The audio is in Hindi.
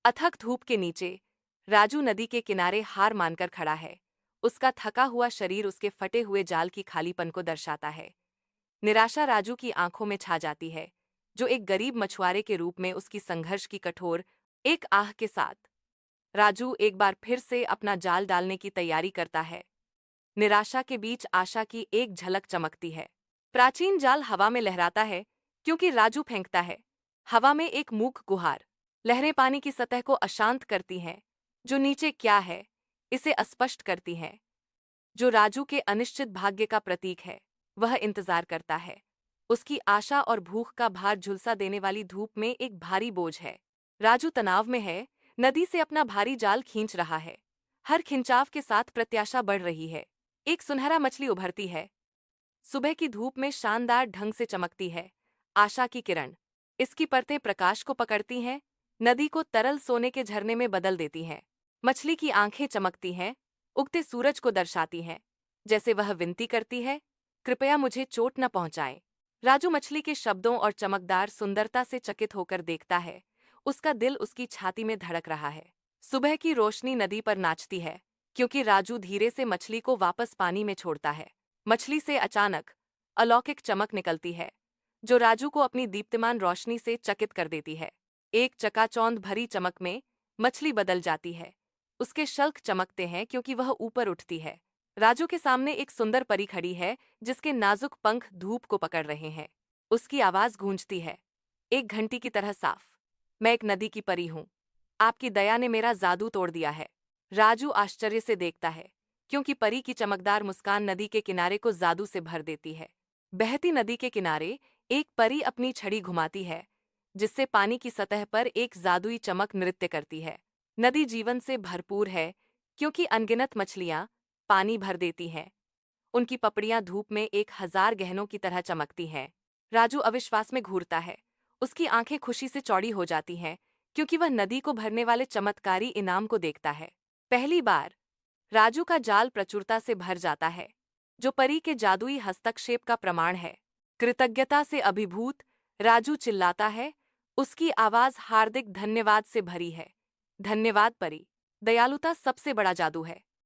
अथक धूप के नीचे राजू नदी के किनारे हार मानकर खड़ा है। उसका थका हुआ शरीर उसके फटे हुए जाल की खालीपन को दर्शाता है। निराशा राजू की आंखों में छा जाती है, जो एक गरीब मछुआरे के रूप में उसकी संघर्ष की कठोर एक आह के साथ। राजू एक बार फिर से अपना जाल डालने की तैयारी करता है। निराशा के बीच आशा की एक झलक चमकती है। प्राचीन जाल हवा में लहराता है, क्योंकि राजू फेंकता है। हवा में एक मूक गुहार। लहरें पानी की सतह को अशांत करती हैं, जो नीचे क्या है इसे अस्पष्ट करती हैं। जो राजू के अनिश्चित भाग्य का प्रतीक है, वह इंतजार करता है। उसकी आशा और भूख का भार झुलसा देने वाली धूप में एक भारी बोझ है। राजू तनाव में है, नदी से अपना भारी जाल खींच रहा है। हर खिंचाव के साथ प्रत्याशा बढ़ रही है। एक सुनहरा मछली उभरती है। सुबह की धूप में शानदार ढंग से चमकती है। आशा की किरण। इसकी परतें प्रकाश को पकड़ती हैं, नदी को तरल सोने के झरने में बदल देती हैं। मछली की आंखें चमकती हैं, उगते सूरज को दर्शाती हैं, जैसे वह विनती करती है, कृपया मुझे चोट न पहुंचाएं। राजू मछली के शब्दों और चमकदार सुंदरता से चकित होकर देखता है। उसका दिल उसकी छाती में धड़क रहा है। सुबह की रोशनी नदी पर नाचती है, क्योंकि राजू धीरे से मछली को वापस पानी में छोड़ता है। मछली से अचानक अलौकिक चमक निकलती है, जो राजू को अपनी दीप्तिमान रोशनी से चकित कर देती है। एक चकाचौंध भरी चमक में मछली बदल जाती है। उसके शल्क चमकते हैं क्योंकि वह ऊपर उठती है। राजू के सामने एक सुंदर परी खड़ी है, जिसके नाजुक पंख धूप को पकड़ रहे हैं। उसकी आवाज गूंजती है, एक घंटी की तरह साफ। मैं एक नदी की परी हूं। आपकी दया ने मेरा जादू तोड़ दिया है। राजू आश्चर्य से देखता है, क्योंकि परी की चमकदार मुस्कान नदी के किनारे को जादू से भर देती है। बहती नदी के किनारे एक परी अपनी छड़ी घुमाती है, जिससे पानी की सतह पर एक जादुई चमक नृत्य करती है। नदी जीवन से भरपूर है, क्योंकि अनगिनत मछलियां पानी भर देती हैं। उनकी पपड़ियां धूप में 1000 गहनों की तरह चमकती हैं। राजू अविश्वास में घूरता है। उसकी आंखें खुशी से चौड़ी हो जाती हैं, क्योंकि वह नदी को भरने वाले चमत्कारी इनाम को देखता है। पहली बार राजू का जाल प्रचुरता से भर जाता है, जो परी के जादुई हस्तक्षेप का प्रमाण है। कृतज्ञता से अभिभूत राजू चिल्लाता है। उसकी आवाज हार्दिक धन्यवाद से भरी है। धन्यवाद परी। दयालुता सबसे बड़ा जादू है।